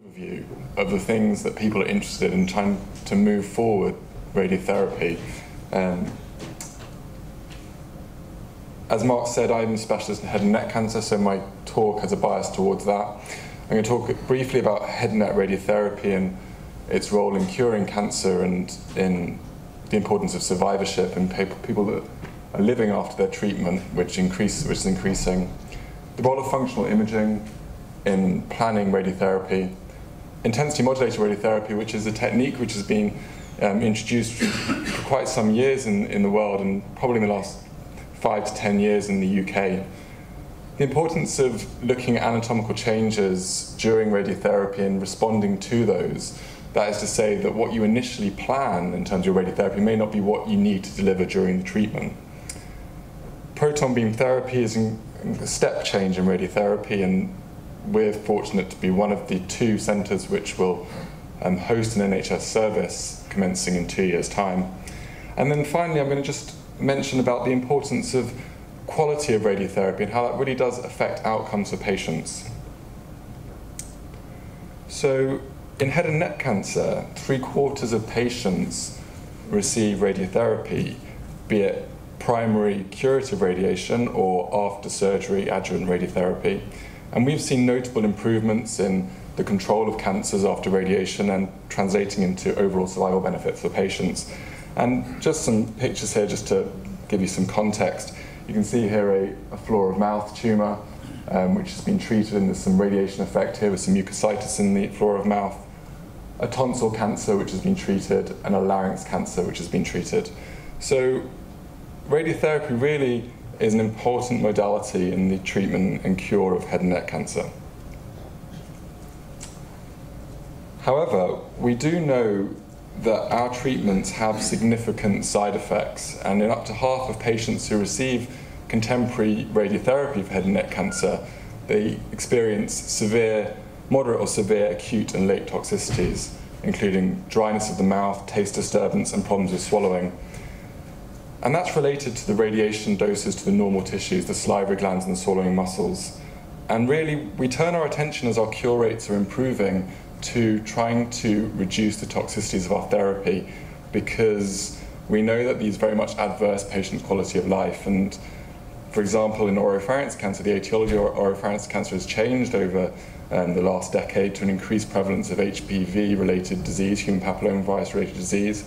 Overview of the things that people are interested in trying to move forward radiotherapy. As Mark said, I'm a specialist in head and neck cancer, so my talk has a bias towards that. I'm going to talk briefly about head and neck radiotherapy and its role in curing cancer and in the importance of survivorship and people that are living after their treatment, which is increasing. The role of functional imaging in planning radiotherapy. Intensity modulated radiotherapy, which is a technique which has been introduced for quite some years in the world, and probably in the last 5 to 10 years in the UK. The importance of looking at anatomical changes during radiotherapy and responding to those. That is to say that what you initially plan in terms of your radiotherapy may not be what you need to deliver during the treatment. Proton beam therapy is a step change in radiotherapy, and we're fortunate to be one of the 2 centres which will host an NHS service commencing in 2 years' time. And then finally, I'm going to just mention about the importance of quality of radiotherapy and how that really does affect outcomes for patients. So in head and neck cancer, 3/4 of patients receive radiotherapy, be it primary curative radiation or after surgery adjuvant radiotherapy. And we've seen notable improvements in the control of cancers after radiation and translating into overall survival benefits for patients. And just some pictures here just to give you some context. You can see here a floor of mouth tumour which has been treated, and there's some radiation effect here with some mucositis in the floor of mouth, a tonsil cancer which has been treated, and a larynx cancer which has been treated. So radiotherapy really is an important modality in the treatment and cure of head and neck cancer. However, we do know that our treatments have significant side effects, and in up to half of patients who receive contemporary radiotherapy for head and neck cancer, they experience severe, moderate or severe acute and late toxicities, including dryness of the mouth, taste disturbance, and problems with swallowing. And that's related to the radiation doses to the normal tissues, the salivary glands and the swallowing muscles. And really, we turn our attention as our cure rates are improving to trying to reduce the toxicities of our therapy, because we know that these very much adverse patients' quality of life. And for example, in oropharynx cancer, the etiology of oropharynx cancer has changed over the last decade to an increased prevalence of HPV-related disease, human papillomavirus-related disease.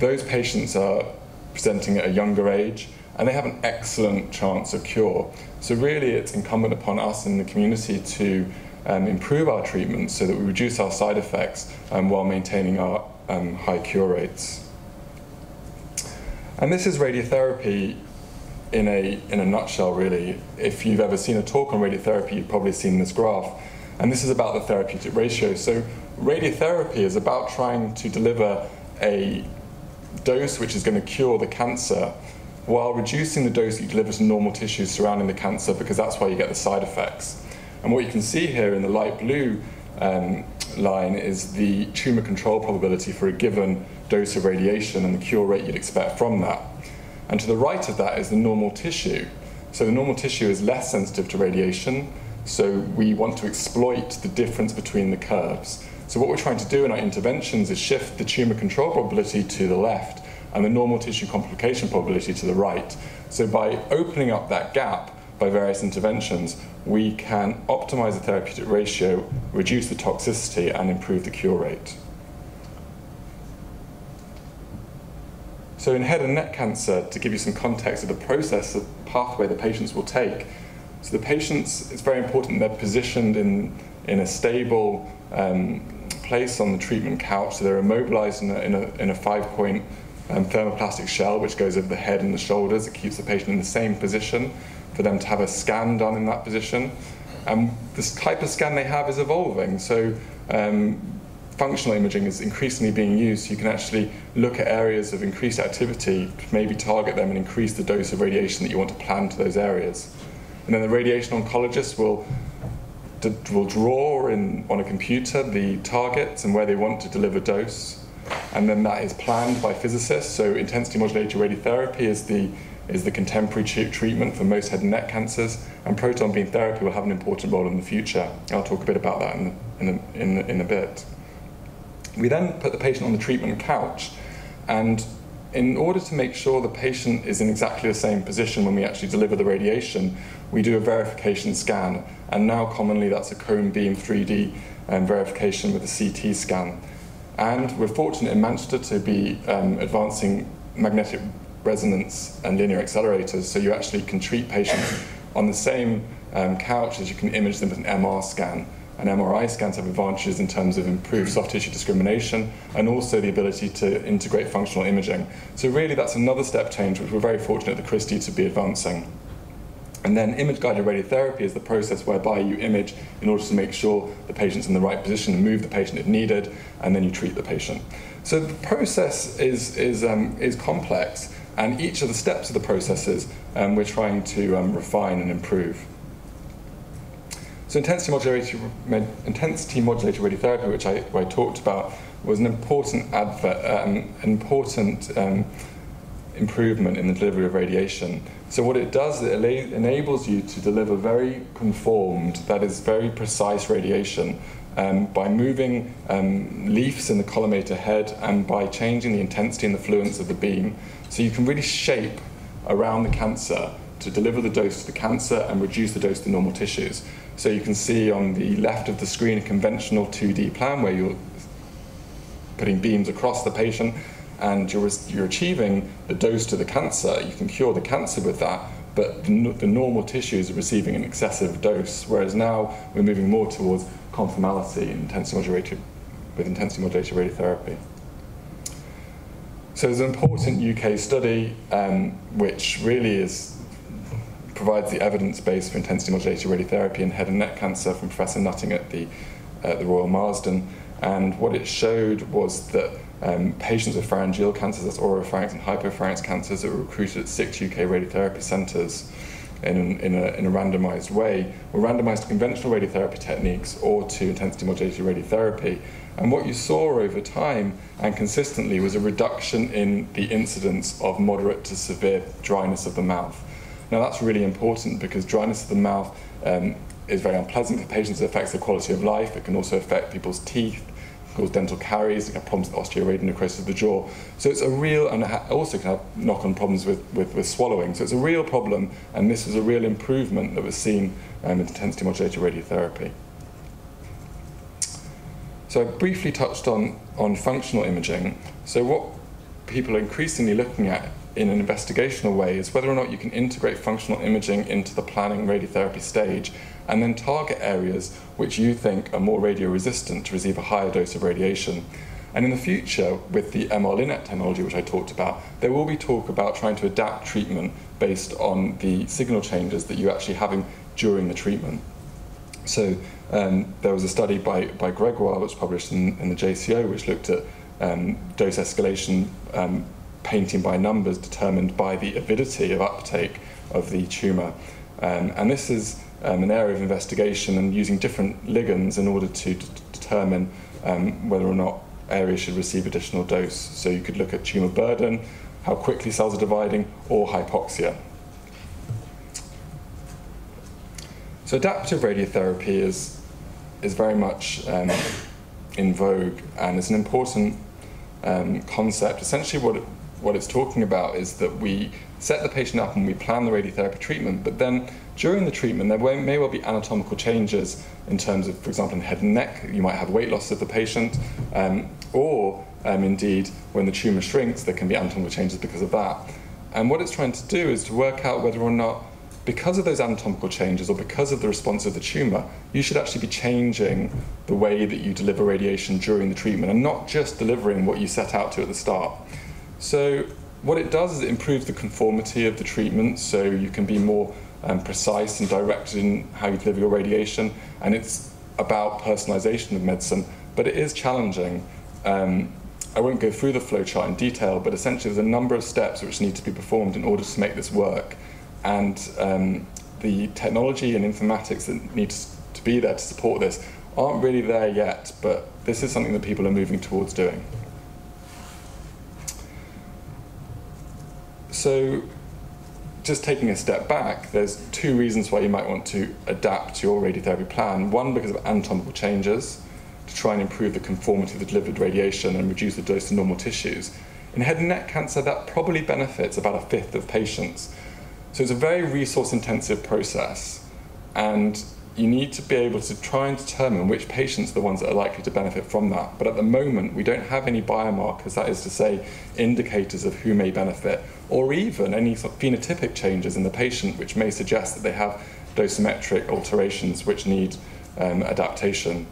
Those patients are presenting at a younger age, and they have an excellent chance of cure. So really it's incumbent upon us in the community to improve our treatment so that we reduce our side effects while maintaining our high cure rates. And this is radiotherapy in a nutshell, really. If you've ever seen a talk on radiotherapy, you've probably seen this graph. And this is about the therapeutic ratio. So radiotherapy is about trying to deliver a dose which is going to cure the cancer while reducing the dose that you deliver to normal tissues surrounding the cancer, because that's why you get the side effects. And what you can see here in the light blue line is the tumour control probability for a given dose of radiation and the cure rate you'd expect from that. And to the right of that is the normal tissue. So the normal tissue is less sensitive to radiation, so we want to exploit the difference between the curves. So what we're trying to do in our interventions is shift the tumour control probability to the left and the normal tissue complication probability to the right. So by opening up that gap by various interventions, we can optimise the therapeutic ratio, reduce the toxicity, and improve the cure rate. So in head and neck cancer, to give you some context of the process, the pathway the patients will take. So the patients, it's very important they're positioned in a stable place on the treatment couch. So they're immobilised in a 5-point thermoplastic shell which goes over the head and the shoulders. It keeps the patient in the same position for them to have a scan done in that position. And this type of scan they have is evolving. So functional imaging is increasingly being used. You can actually look at areas of increased activity, maybe target them and increase the dose of radiation that you want to plan to those areas. And then the radiation oncologist will draw on a computer the targets and where they want to deliver dose. And then that is planned by physicists. So intensity modulated radiotherapy is the is the contemporary treatment for most head and neck cancers, and proton beam therapy will have an important role in the future. I'll talk a bit about that in a bit. We then put the patient on the treatment couch, and in order to make sure the patient is in exactly the same position when we actually deliver the radiation, we do a verification scan, and now commonly that's a cone beam 3D verification with a CT scan. And we're fortunate in Manchester to be advancing magnetic resonance and linear accelerators, so you actually can treat patients on the same couch as you can image them with an MR scan. And MRI scans have advantages in terms of improved soft tissue discrimination and also the ability to integrate functional imaging. So really that's another step change which we're very fortunate at the Christie to be advancing. And then image-guided radiotherapy is the process whereby you image in order to make sure the patient's in the right position and move the patient if needed, and then you treat the patient. So the process is complex, and each of the steps of the processes we're trying to refine and improve. So intensity modulated radiotherapy, which I talked about, was an important improvement in the delivery of radiation. So what it does, it enables you to deliver very conformed, that is very precise radiation by moving leafs in the collimator head and by changing the intensity and the fluence of the beam. So you can really shape around the cancer to deliver the dose to the cancer and reduce the dose to normal tissues. So you can see on the left of the screen a conventional 2D plan where you're putting beams across the patient and you're achieving the dose to the cancer. You can cure the cancer with that, but the normal tissues are receiving an excessive dose, whereas now we're moving more towards conformality in intensity modulated radiotherapy. So there's an important UK study which really provides the evidence base for intensity modulated radiotherapy in head and neck cancer from Professor Nutting at the Royal Marsden. And what it showed was that patients with pharyngeal cancers, that's oropharynx and hypopharynx cancers, that were recruited at 6 UK radiotherapy centres in a randomised way, were randomised to conventional radiotherapy techniques or to intensity modulated radiotherapy. And what you saw over time and consistently was a reduction in the incidence of moderate to severe dryness of the mouth. Now that's really important because dryness of the mouth is very unpleasant for patients. It affects their quality of life. It can also affect people's teeth, cause dental caries, it can have problems with osteoradionecrosis of the jaw. So it's a real, and it also can have knock-on problems with swallowing. So it's a real problem, and this was a real improvement that was seen in intensity modulated radiotherapy. So I briefly touched on functional imaging. So what people are increasingly looking at in an investigational way is whether or not you can integrate functional imaging into the planning radiotherapy stage and then target areas which you think are more radio-resistant to receive a higher dose of radiation. And in the future, with the MR-Linac technology, which I talked about, there will be talk about trying to adapt treatment based on the signal changes that you're actually having during the treatment. So there was a study by Gregoire, which was published in the JCO, which looked at dose escalation painting by numbers determined by the avidity of uptake of the tumour. And this is an area of investigation and using different ligands in order to determine whether or not areas should receive additional dose. So you could look at tumour burden, how quickly cells are dividing, or hypoxia. So adaptive radiotherapy is very much in vogue, and it's an important concept. Essentially what it's talking about is that we set the patient up and we plan the radiotherapy treatment, but then during the treatment there may well be anatomical changes in terms of, for example, in the head and neck, you might have weight loss of the patient, or indeed when the tumour shrinks there can be anatomical changes because of that. And what it's trying to do is to work out whether or not, because of those anatomical changes or because of the response of the tumour, you should actually be changing the way that you deliver radiation during the treatment and not just delivering what you set out to at the start. So what it does is it improves the conformity of the treatment, so you can be more precise and directed in how you deliver your radiation, and it's about personalisation of medicine, but it is challenging. I won't go through the flowchart in detail, but essentially there's a number of steps which need to be performed in order to make this work, and the technology and informatics that need to be there to support this aren't really there yet, but this is something that people are moving towards doing. So just taking a step back, there's two reasons why you might want to adapt your radiotherapy plan. One, because of anatomical changes, to try and improve the conformity of the delivered radiation and reduce the dose to normal tissues. In head and neck cancer, that probably benefits about a fifth of patients. So it's a very resource-intensive process, and you need to be able to try and determine which patients are the ones that are likely to benefit from that. But at the moment, we don't have any biomarkers, that is to say, indicators of who may benefit, or even any sort of phenotypic changes in the patient which may suggest that they have dosimetric alterations which need adaptation.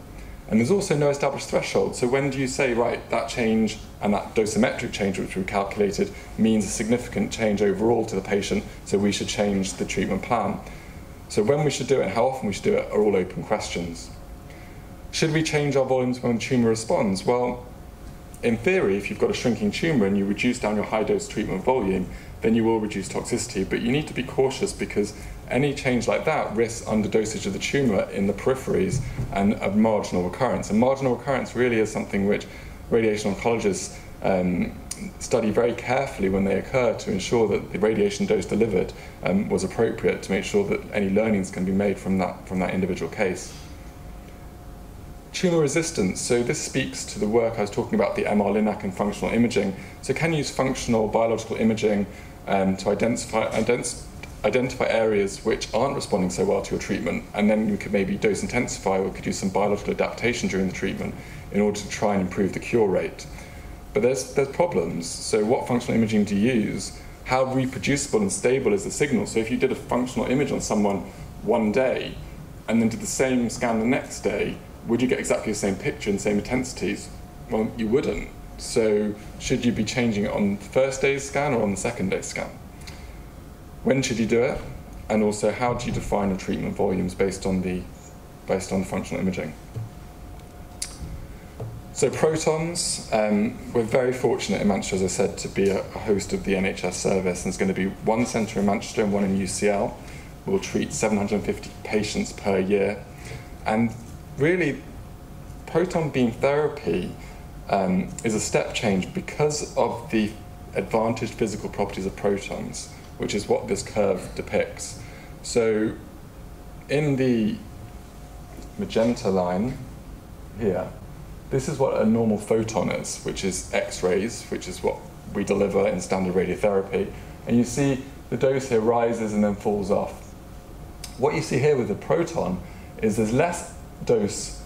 And there's also no established threshold. So when do you say, right, that change and that dosimetric change which we calculated means a significant change overall to the patient, so we should change the treatment plan? So when we should do it and how often we should do it are all open questions. Should we change our volumes when the tumour responds? Well, in theory, if you've got a shrinking tumour and you reduce down your high-dose treatment volume, then you will reduce toxicity. But you need to be cautious because any change like that risks underdosage of the tumour in the peripheries and a marginal recurrence. And marginal recurrence really is something which radiation oncologists study very carefully when they occur to ensure that the radiation dose delivered was appropriate, to make sure that any learnings can be made from that individual case. Tumour resistance, so this speaks to the work I was talking about, the MR-Linac and functional imaging. So can you use functional biological imaging to identify areas which aren't responding so well to your treatment, and then you could maybe dose intensify or could do some biological adaptation during the treatment in order to try and improve the cure rate. But there's problems. So what functional imaging do you use? How reproducible and stable is the signal? So if you did a functional image on someone one day and then did the same scan the next day, would you get exactly the same picture and same intensities? Well, you wouldn't. So should you be changing it on the first day's scan or on the second day's scan? When should you do it? And also, how do you define the treatment volumes based on the functional imaging? So protons, we're very fortunate in Manchester, as I said, to be a host of the NHS service. And there's going to be one centre in Manchester and one in UCL. We'll treat 750 patients per year. And really, proton beam therapy is a step change because of the advantaged physical properties of protons, which is what this curve depicts. So in the magenta line here, this is what a normal photon is, which is X-rays, which is what we deliver in standard radiotherapy. And you see the dose here rises and then falls off. What you see here with the proton is there's less dose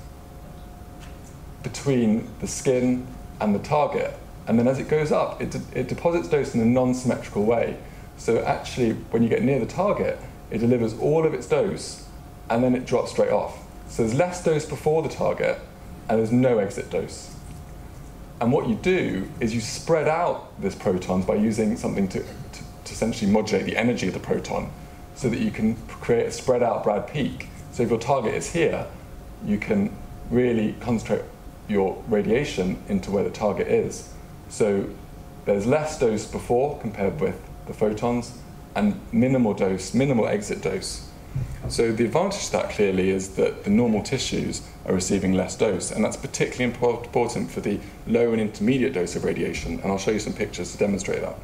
between the skin and the target. And then as it goes up, it deposits dose in a non-symmetrical way. So actually, when you get near the target, it delivers all of its dose, and then it drops straight off. So there's less dose before the target, and there's no exit dose. And what you do is you spread out this protons by using something to essentially modulate the energy of the proton, so that you can create a spread out Bragg peak. So if your target is here, you can really concentrate your radiation into where the target is. So there's less dose before compared with the photons, and minimal exit dose. So the advantage to that clearly is that the normal tissues are receiving less dose, and that's particularly important for the low and intermediate dose of radiation, and I'll show you some pictures to demonstrate that.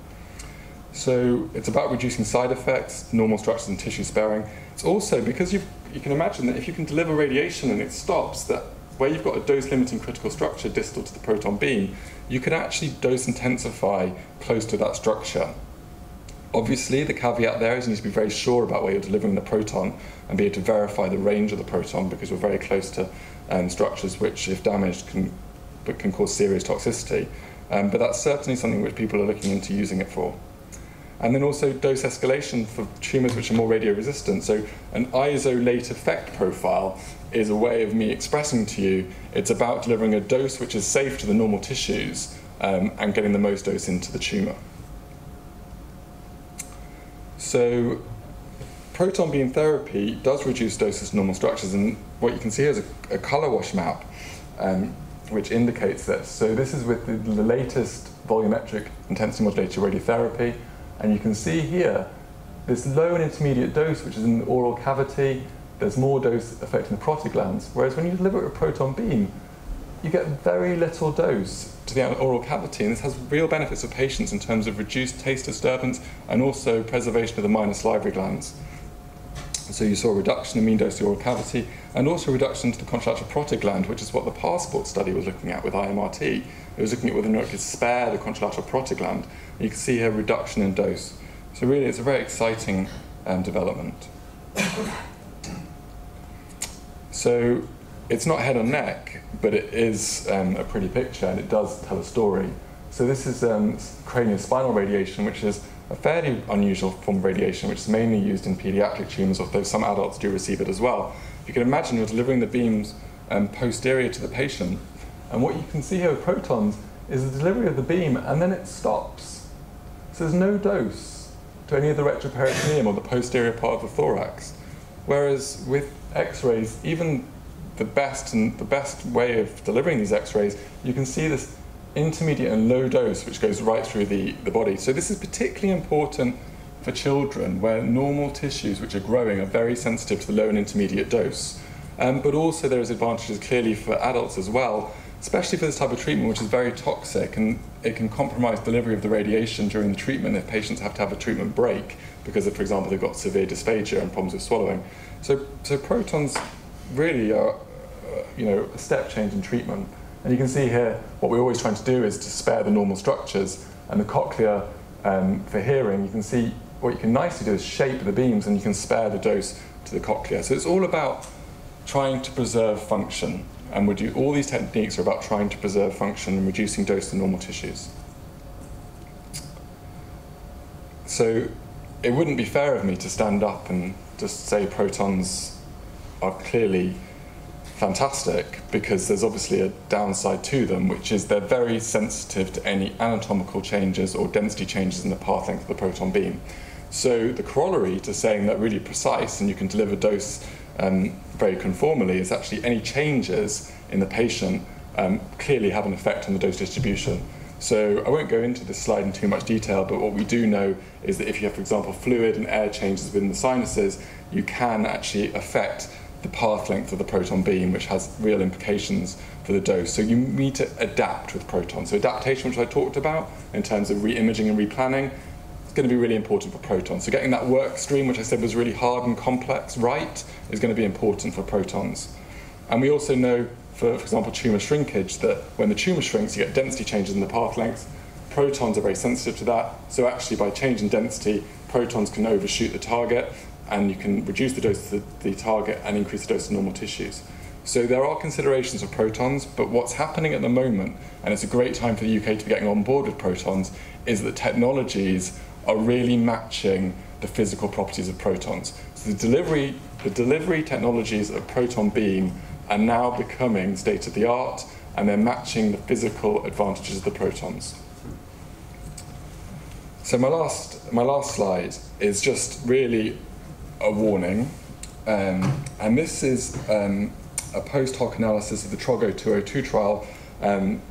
So it's about reducing side effects, normal structures and tissue sparing. It's also because you can imagine that if you can deliver radiation and it stops, that where you've got a dose-limiting critical structure distal to the proton beam, you can actually dose intensify close to that structure. Obviously, the caveat there is you need to be very sure about where you're delivering the proton and be able to verify the range of the proton, because we're very close to structures which, if damaged, can cause serious toxicity. But that's certainly something which people are looking into using it for. And then also dose escalation for tumours which are more radio-resistant. So an ISO late effect profile is a way of me expressing to you it's about delivering a dose which is safe to the normal tissues and getting the most dose into the tumour. So proton beam therapy does reduce doses to normal structures, and what you can see here is a colour wash map which indicates this. So this is with the latest volumetric intensity modulated radiotherapy, and you can see here this low and intermediate dose which is in the oral cavity. There's more dose affecting the parotid glands, whereas when you deliver a proton beam, you get very little dose to the oral cavity, and this has real benefits for patients in terms of reduced taste disturbance and also preservation of the minor salivary glands. So you saw a reduction in mean dose to the oral cavity, and also a reduction to the contralateral parotid gland, which is what the Passport study was looking at with IMRT. It was looking at whether or not it could spare the contralateral parotid gland. And you can see here a reduction in dose. So really, it's a very exciting development. So it's not head and neck, but it is a pretty picture, and it does tell a story. So this is craniospinal radiation, which is a fairly unusual form of radiation, which is mainly used in pediatric tumours, although some adults do receive it as well. You can imagine you're delivering the beams posterior to the patient, and what you can see here with protons is the delivery of the beam, and then it stops. So there's no dose to any of the retroperitoneum or the posterior part of the thorax. Whereas with X-rays, even the best way of delivering these X-rays, you can see this intermediate and low dose which goes right through the body. So this is particularly important for children where normal tissues which are growing are very sensitive to the low and intermediate dose. But also there is advantages clearly for adults as well, especially for this type of treatment which is very toxic, and it can compromise delivery of the radiation during the treatment if patients have to have a treatment break because of, for example, they've got severe dysphagia and problems with swallowing. So protons really are a step change in treatment. And you can see here, what we're always trying to do is to spare the normal structures, and the cochlea for hearing, you can see what you can nicely do is shape the beams, and you can spare the dose to the cochlea. So it's all about trying to preserve function, and all these techniques are about trying to preserve function and reducing dose to normal tissues. So it wouldn't be fair of me to stand up and just say protons are clearly fantastic, because there's obviously a downside to them, which is they're very sensitive to any anatomical changes or density changes in the path length of the proton beam. So the corollary to saying that really precise and you can deliver dose very conformally is actually any changes in the patient clearly have an effect on the dose distribution. So I won't go into this slide in too much detail, but what we do know is that if you have, for example, fluid and air changes within the sinuses, you can actually affect the path length of the proton beam, which has real implications for the dose. So you need to adapt with protons. So adaptation, which I talked about in terms of re-imaging and replanning, is going to be really important for protons. So getting that work stream, which I said was really hard and complex, right, is going to be important for protons. And we also know, for example, tumour shrinkage, that when the tumour shrinks, you get density changes in the path length. Protons are very sensitive to that. So actually, by changing density, protons can overshoot the target, and you can reduce the dose to the target and increase the dose to normal tissues. So there are considerations of protons, but what's happening at the moment, and it's a great time for the UK to be getting on board with protons, is that technologies are really matching the physical properties of protons. So the delivery technologies of proton beam are now becoming state-of-the-art, and they're matching the physical advantages of the protons. So my last slide is just really a warning, and this is a post hoc analysis of the TROGO 202 trial,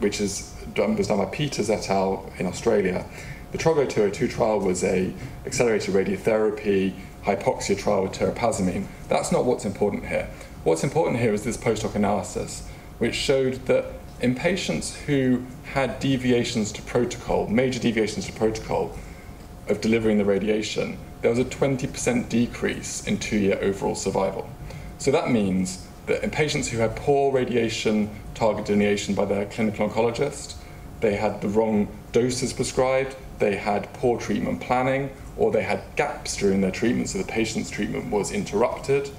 which was done by Peters et al. In Australia. The TROGO 202 trial was a accelerated radiotherapy hypoxia trial with tirapazamine. That's not what's important here. What's important here is this post hoc analysis, which showed that in patients who had deviations to protocol, major deviations to protocol of delivering the radiation, there was a 20% decrease in 2-year overall survival. So that means that in patients who had poor radiation target delineation by their clinical oncologist, they had the wrong doses prescribed, they had poor treatment planning, or they had gaps during their treatment, so the patient's treatment was interrupted,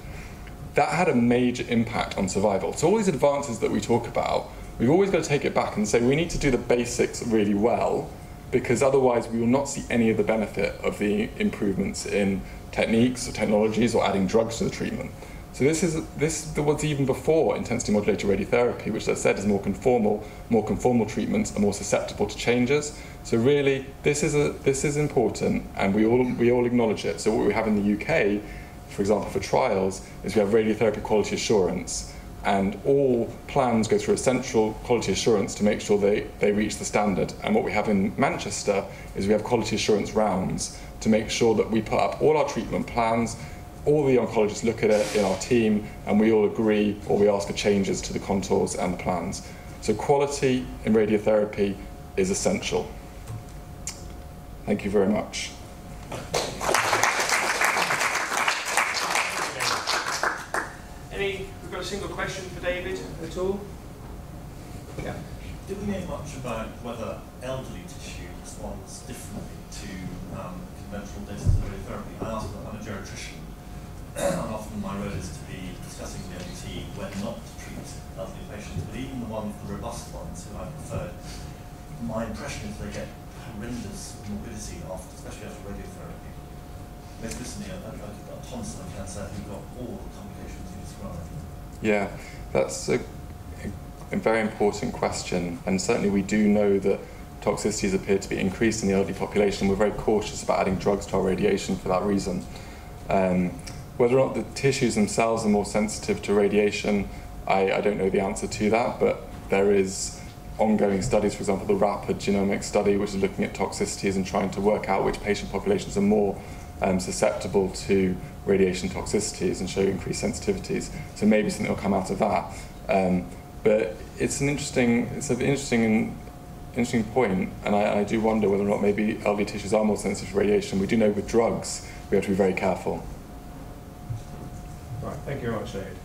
that had a major impact on survival. So all these advances that we talk about, we've always got to take it back and say we need to do the basics really well, because otherwise we will not see any of the benefit of the improvements in techniques or technologies or adding drugs to the treatment. So this was even before intensity modulated radiotherapy, which, as I said, is more conformal treatments are more susceptible to changes. So really, this is important, and we all acknowledge it. So what we have in the UK, for example, for trials, is we have radiotherapy quality assurance, and all plans go through a central quality assurance to make sure they reach the standard. And what we have in Manchester is we have quality assurance rounds to make sure that we put up all our treatment plans, all the oncologists look at it in our team, and we all agree or we ask for changes to the contours and the plans. So quality in radiotherapy is essential. Thank you very much. We've got a single question for David at all? Yeah. Did we know much about whether elderly tissue responds differently to conventional doses of radiotherapy? I ask that I'm a geriatrician, and often my role is to be discussing with the MT when not to treat elderly patients, but even the ones, the robust ones who I prefer, my impression is they get horrendous morbidity after, especially after radiotherapy. Most recently, a Thomson cancer who got all the complications you described. Yeah, that's a very important question, and certainly we do know that toxicities appear to be increased in the elderly population. We're very cautious about adding drugs to our radiation for that reason. Whether or not the tissues themselves are more sensitive to radiation, I don't know the answer to that, but there is ongoing studies, for example, the rapid genomic study, which is looking at toxicities and trying to work out which patient populations are more susceptible to radiation toxicities and show increased sensitivities. So maybe something will come out of that. But it's an interesting point, and I do wonder whether or not maybe elderly tissues are more sensitive to radiation. We do know with drugs we have to be very careful. Right, thank you very much, David.